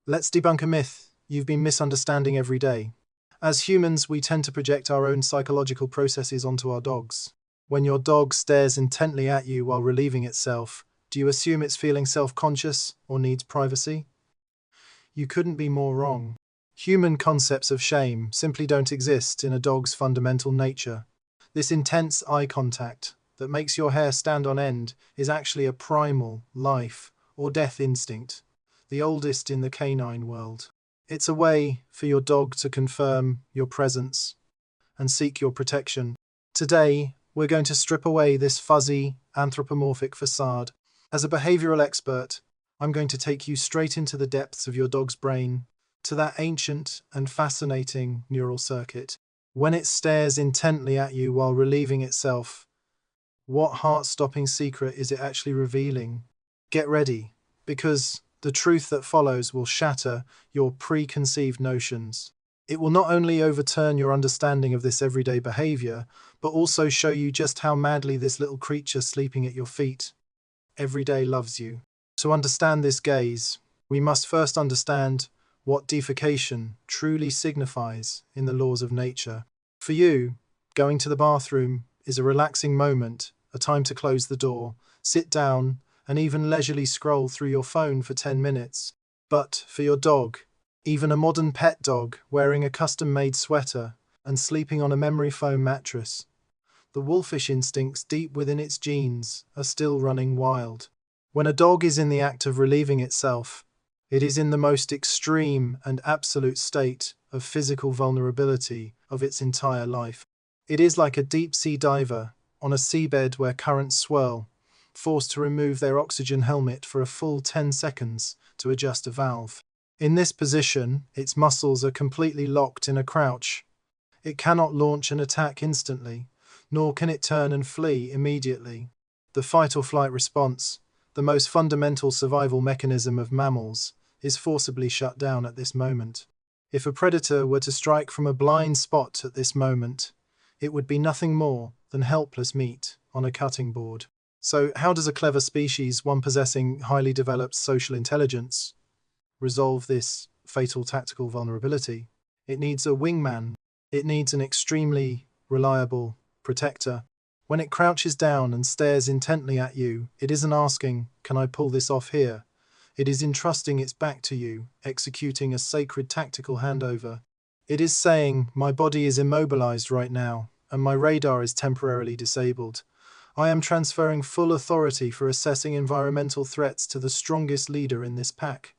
Let's debunk a myth you've been misunderstanding every day. As humans, we tend to project our own psychological processes onto our dogs. When your dog stares intently at you while relieving itself, do you assume it's feeling self-conscious or needs privacy? You couldn't be more wrong. Human concepts of shame simply don't exist in a dog's fundamental nature. This intense eye contact that makes your hair stand on end is actually a primal life or death instinct, the oldest in the canine world. It's a way for your dog to confirm your presence and seek your protection. Today, we're going to strip away this fuzzy, anthropomorphic facade. As a behavioral expert, I'm going to take you straight into the depths of your dog's brain, to that ancient and fascinating neural circuit. When it stares intently at you while relieving itself, what heart-stopping secret is it actually revealing? Get ready, because the truth that follows will shatter your preconceived notions. It will not only overturn your understanding of this everyday behavior, but also show you just how madly this little creature sleeping at your feet every day loves you. To understand this gaze, we must first understand what defecation truly signifies in the laws of nature. For you, going to the bathroom is a relaxing moment, a time to close the door, sit down, and even leisurely scroll through your phone for 10 minutes. But for your dog, even a modern pet dog wearing a custom-made sweater and sleeping on a memory foam mattress, the wolfish instincts deep within its genes are still running wild. When a dog is in the act of relieving itself, it is in the most extreme and absolute state of physical vulnerability of its entire life. It is like a deep-sea diver on a seabed where currents swirl, forced to remove their oxygen helmet for a full 10 seconds to adjust a valve. In this position, its muscles are completely locked in a crouch. It cannot launch an attack instantly, nor can it turn and flee immediately. The fight-or-flight response, the most fundamental survival mechanism of mammals, is forcibly shut down at this moment. If a predator were to strike from a blind spot at this moment, it would be nothing more than helpless meat on a cutting board. So how does a clever species, one possessing highly developed social intelligence, resolve this fatal tactical vulnerability? It needs a wingman. It needs an extremely reliable protector. When it crouches down and stares intently at you, it isn't asking, "Can I pull this off here?" It is entrusting its back to you, executing a sacred tactical handover. It is saying, "My body is immobilized right now, and my radar is temporarily disabled. I am transferring full authority for assessing environmental threats to the strongest leader in this pack.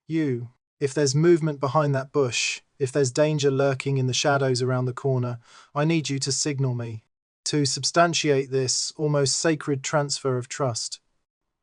You. If there's movement behind that bush, if there's danger lurking in the shadows around the corner, I need you to signal me." To substantiate this almost sacred transfer of trust,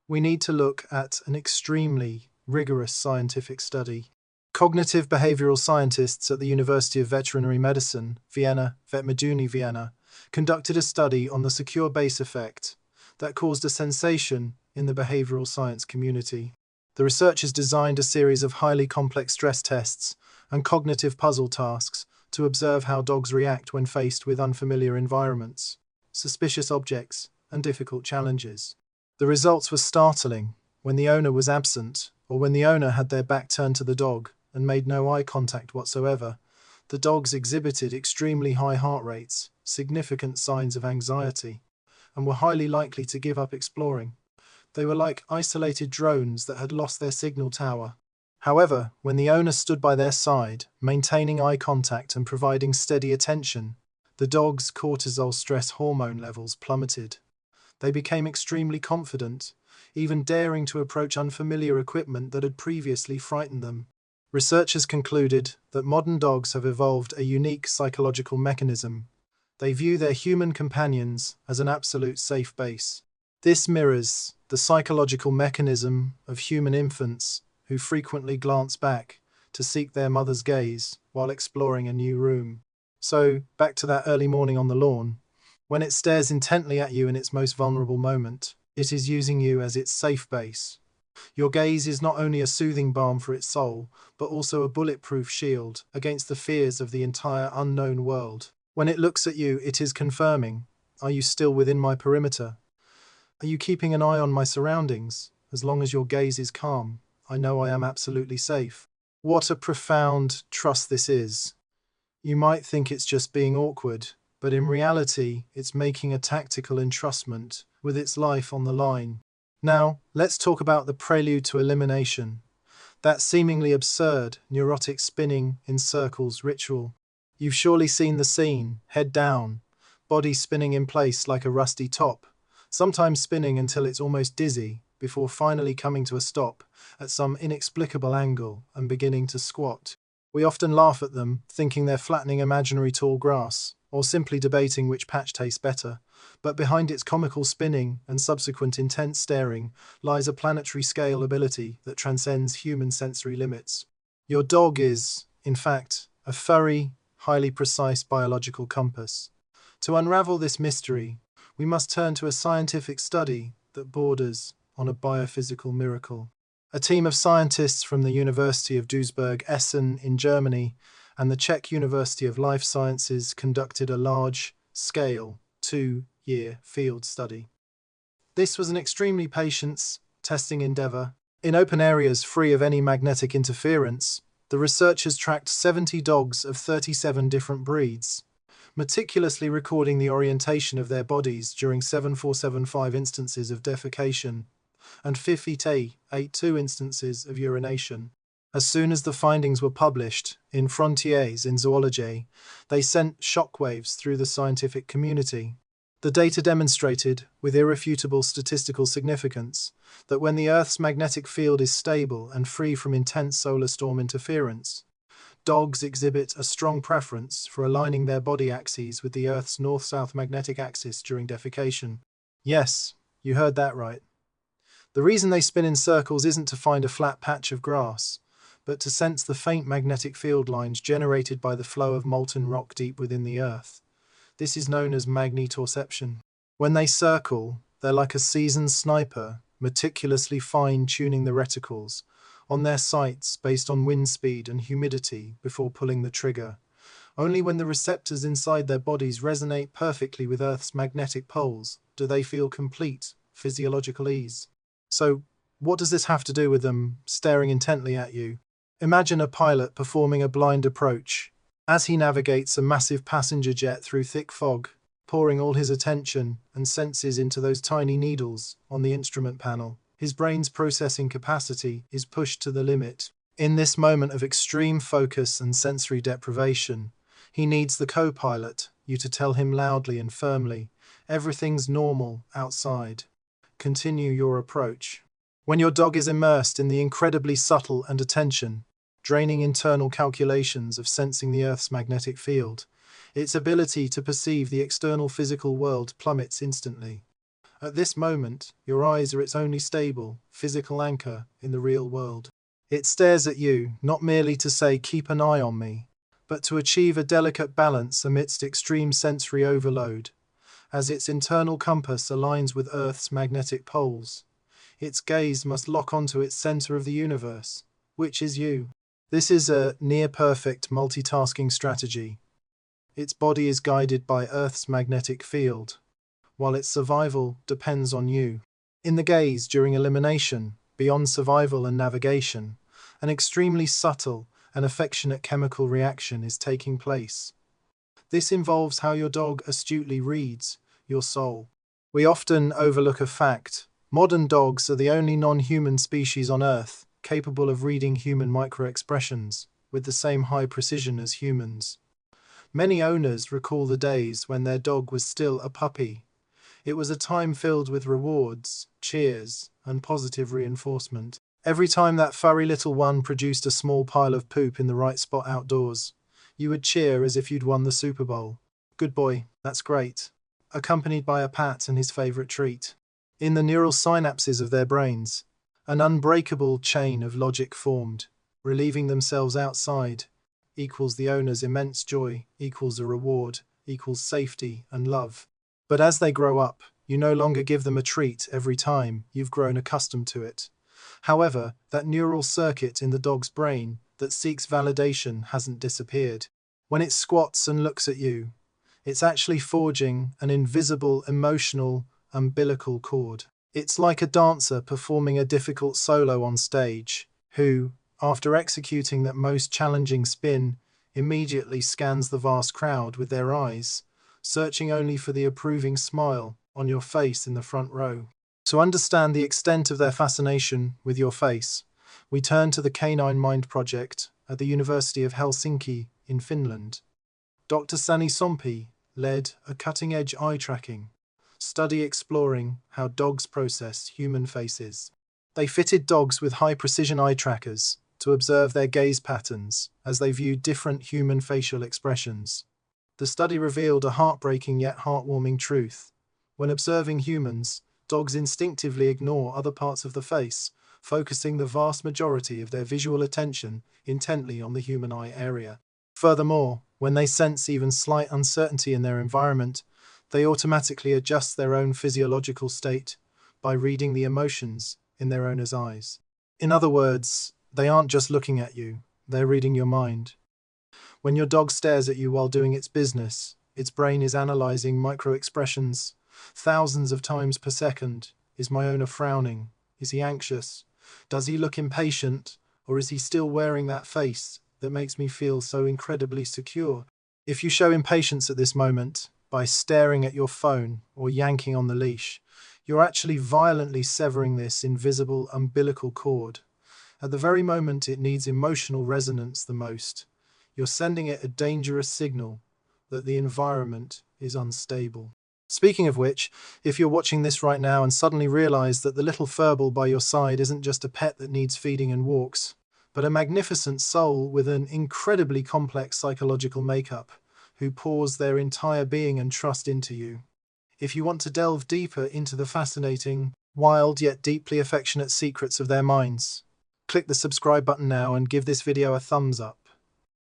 we need to look at an extremely rigorous scientific study. Cognitive behavioral scientists at the University of Veterinary Medicine, Vienna, Vetmeduni, Vienna, conducted a study on the secure base effect that caused a sensation in the behavioral science community. The researchers designed a series of highly complex stress tests and cognitive puzzle tasks to observe how dogs react when faced with unfamiliar environments, suspicious objects, and difficult challenges. The results were startling. When the owner was absent, or when the owner had their back turned to the dog and made no eye contact whatsoever, the dogs exhibited extremely high heart rates, significant signs of anxiety, and were highly likely to give up exploring. They were like isolated drones that had lost their signal tower. However, when the owner stood by their side, maintaining eye contact and providing steady attention, the dog's cortisol stress hormone levels plummeted. They became extremely confident, even daring to approach unfamiliar equipment that had previously frightened them. Researchers concluded that modern dogs have evolved a unique psychological mechanism. They view their human companions as an absolute safe base. This mirrors the psychological mechanism of human infants who frequently glance back to seek their mother's gaze while exploring a new room. So, back to that early morning on the lawn. When it stares intently at you in its most vulnerable moment, it is using you as its safe base. Your gaze is not only a soothing balm for its soul, but also a bulletproof shield against the fears of the entire unknown world. When it looks at you, it is confirming, "Are you still within my perimeter? Are you keeping an eye on my surroundings? As long as your gaze is calm, I know I am absolutely safe." What a profound trust this is. You might think it's just being awkward, but in reality, it's making a tactical entrustment with its life on the line. Now, let's talk about the prelude to elimination. That seemingly absurd, neurotic spinning in circles ritual. You've surely seen the scene, head down, body spinning in place like a rusty top, sometimes spinning until it's almost dizzy, before finally coming to a stop at some inexplicable angle and beginning to squat. We often laugh at them, thinking they're flattening imaginary tall grass, or simply debating which patch tastes better. But behind its comical spinning and subsequent intense staring lies a planetary scale ability that transcends human sensory limits. Your dog is, in fact, a furry, highly precise biological compass. To unravel this mystery, we must turn to a scientific study that borders on a biophysical miracle. A team of scientists from the University of Duisburg-Essen in Germany and the Czech University of Life Sciences conducted a large-scale, 2-year field study. This was an extremely patience-testing endeavor. In open areas free of any magnetic interference, the researchers tracked 70 dogs of 37 different breeds, meticulously recording the orientation of their bodies during 7475 instances of defecation and 52 instances of urination. As soon as the findings were published in Frontiers in Zoology, they sent shockwaves through the scientific community. The data demonstrated, with irrefutable statistical significance, that when the Earth's magnetic field is stable and free from intense solar storm interference, dogs exhibit a strong preference for aligning their body axes with the Earth's north-south magnetic axis during defecation. Yes, you heard that right. The reason they spin in circles isn't to find a flat patch of grass, but to sense the faint magnetic field lines generated by the flow of molten rock deep within the Earth. This is known as magnetoception. When they circle, they're like a seasoned sniper, meticulously fine-tuning the reticles on their sights based on wind speed and humidity before pulling the trigger. Only when the receptors inside their bodies resonate perfectly with Earth's magnetic poles do they feel complete physiological ease. So, what does this have to do with them staring intently at you? Imagine a pilot performing a blind approach as he navigates a massive passenger jet through thick fog, pouring all his attention and senses into those tiny needles on the instrument panel. His brain's processing capacity is pushed to the limit. In this moment of extreme focus and sensory deprivation, he needs the co-pilot, you to tell him loudly and firmly, everything's normal outside. Continue your approach. When your dog is immersed in the incredibly subtle and attention, draining internal calculations of sensing the Earth's magnetic field, its ability to perceive the external physical world plummets instantly. At this moment, your eyes are its only stable, physical anchor in the real world. It stares at you, not merely to say, "Keep an eye on me," but to achieve a delicate balance amidst extreme sensory overload. As its internal compass aligns with Earth's magnetic poles, its gaze must lock onto its center of the universe, which is you. This is a near-perfect multitasking strategy. Its body is guided by Earth's magnetic field, while its survival depends on you. In the gaze during elimination, beyond survival and navigation, an extremely subtle and affectionate chemical reaction is taking place. This involves how your dog astutely reads your soul. We often overlook a fact. Modern dogs are the only non-human species on Earth capable of reading human micro-expressions with the same high precision as humans. Many owners recall the days when their dog was still a puppy. It was a time filled with rewards, cheers, and positive reinforcement. Every time that furry little one produced a small pile of poop in the right spot outdoors, you would cheer as if you'd won the Super Bowl. Good boy, that's great. Accompanied by a pat and his favorite treat. In the neural synapses of their brains, an unbreakable chain of logic formed. Relieving themselves outside equals the owner's immense joy, equals a reward, equals safety and love. But as they grow up, you no longer give them a treat every time. You've grown accustomed to it. However, that neural circuit in the dog's brain that seeks validation hasn't disappeared. When it squats and looks at you, it's actually forging an invisible emotional umbilical cord. It's like a dancer performing a difficult solo on stage, who, after executing that most challenging spin, immediately scans the vast crowd with their eyes, searching only for the approving smile on your face in the front row. To understand the extent of their fascination with your face, we turn to the Canine Mind Project at the University of Helsinki in Finland. Dr. Sani Sompi led a cutting-edge eye-tracking study exploring how dogs process human faces. They fitted dogs with high-precision eye trackers to observe their gaze patterns as they viewed different human facial expressions. The study revealed a heartbreaking yet heartwarming truth. When observing humans, dogs instinctively ignore other parts of the face, focusing the vast majority of their visual attention intently on the human eye area. Furthermore, when they sense even slight uncertainty in their environment, they automatically adjust their own physiological state by reading the emotions in their owner's eyes. In other words, they aren't just looking at you, they're reading your mind. When your dog stares at you while doing its business, its brain is analyzing micro-expressions thousands of times per second. Is my owner frowning? Is he anxious? Does he look impatient? Or is he still wearing that face that makes me feel so incredibly secure? If you show impatience at this moment by staring at your phone or yanking on the leash, you're actually violently severing this invisible umbilical cord. At the very moment it needs emotional resonance the most, you're sending it a dangerous signal that the environment is unstable. Speaking of which, if you're watching this right now and suddenly realize that the little furball by your side isn't just a pet that needs feeding and walks, but a magnificent soul with an incredibly complex psychological makeup, who pours their entire being and trust into you. If you want to delve deeper into the fascinating, wild yet deeply affectionate secrets of their minds, click the subscribe button now and give this video a thumbs up.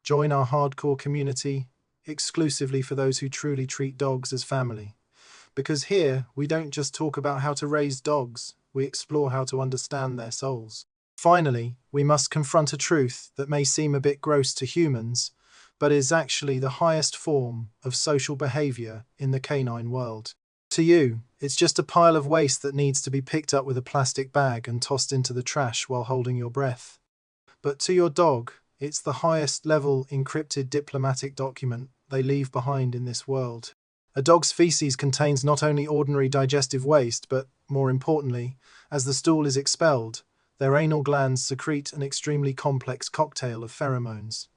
Join our hardcore community, exclusively for those who truly treat dogs as family. Because here, we don't just talk about how to raise dogs, we explore how to understand their souls. Finally, we must confront a truth that may seem a bit gross to humans, but is actually the highest form of social behavior in the canine world. To you, it's just a pile of waste that needs to be picked up with a plastic bag and tossed into the trash while holding your breath. But to your dog, it's the highest level encrypted diplomatic document they leave behind in this world. A dog's feces contains not only ordinary digestive waste, but, more importantly, as the stool is expelled, their anal glands secrete an extremely complex cocktail of pheromones.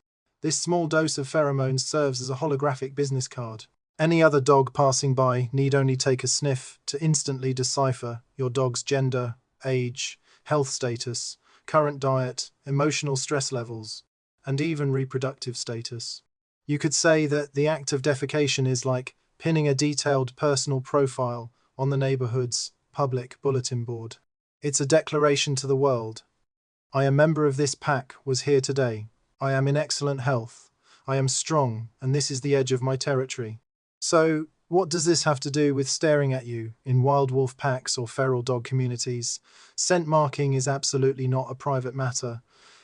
This small dose of pheromones serves as a holographic business card. Any other dog passing by need only take a sniff to instantly decipher your dog's gender, age, health status, current diet, emotional stress levels, and even reproductive status. You could say that the act of defecation is like pinning a detailed personal profile on the neighborhood's public bulletin board. It's a declaration to the world. I, a member of this pack, was here today. I am in excellent health. I am strong, and this is the edge of my territory. So, what does this have to do with staring at you in wild wolf packs or feral dog communities? Scent marking is absolutely not a private matter.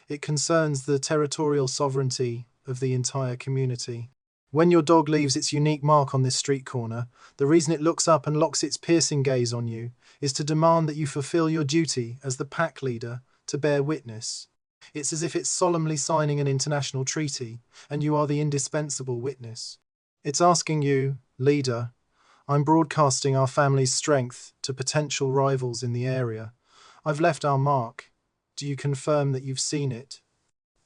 It concerns the territorial sovereignty of the entire community. When your dog leaves its unique mark on this street corner, the reason it looks up and locks its piercing gaze on you is to demand that you fulfill your duty as the pack leader to bear witness. It's as if it's solemnly signing an international treaty, and you are the indispensable witness. It's asking you, leader, I'm broadcasting our family's strength to potential rivals in the area. I've left our mark. Do you confirm that you've seen it?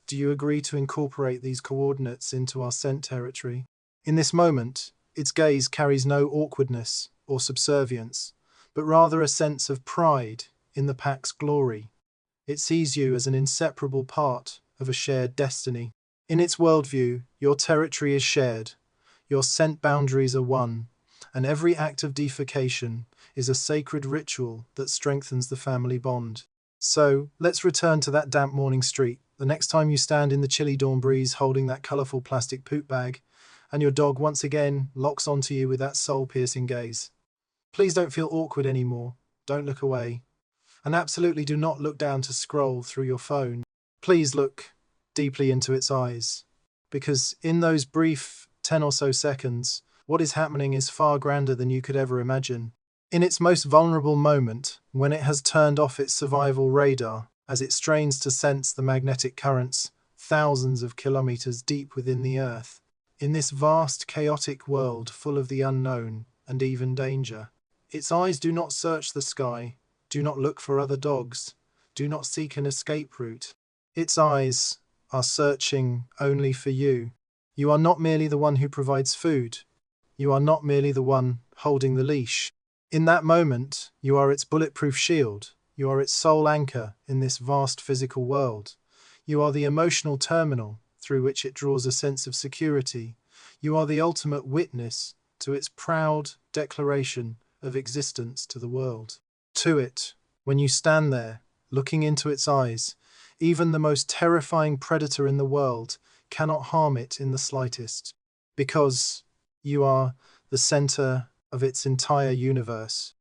Do you agree to incorporate these coordinates into our scent territory? In this moment, its gaze carries no awkwardness or subservience, but rather a sense of pride in the pack's glory. It sees you as an inseparable part of a shared destiny. In its worldview, your territory is shared, your scent boundaries are one, and every act of defecation is a sacred ritual that strengthens the family bond. So, let's return to that damp morning street. The next time you stand in the chilly dawn breeze holding that colourful plastic poop bag, and your dog once again locks onto you with that soul-piercing gaze. Please don't feel awkward anymore. Don't look away. And absolutely do not look down to scroll through your phone. Please look deeply into its eyes. Because in those brief 10 or so seconds, what is happening is far grander than you could ever imagine. In its most vulnerable moment, when it has turned off its survival radar, as it strains to sense the magnetic currents thousands of kilometers deep within the earth. In this vast, chaotic world full of the unknown and even danger, its eyes do not search the sky, do not look for other dogs, do not seek an escape route. Its eyes are searching only for you. You are not merely the one who provides food. You are not merely the one holding the leash. In that moment, you are its bulletproof shield. You are its sole anchor in this vast physical world. You are the emotional terminal through which it draws a sense of security. You are the ultimate witness to its proud declaration of existence to the world. To it, when you stand there, looking into its eyes, even the most terrifying predator in the world cannot harm it in the slightest, because you are the center of its entire universe.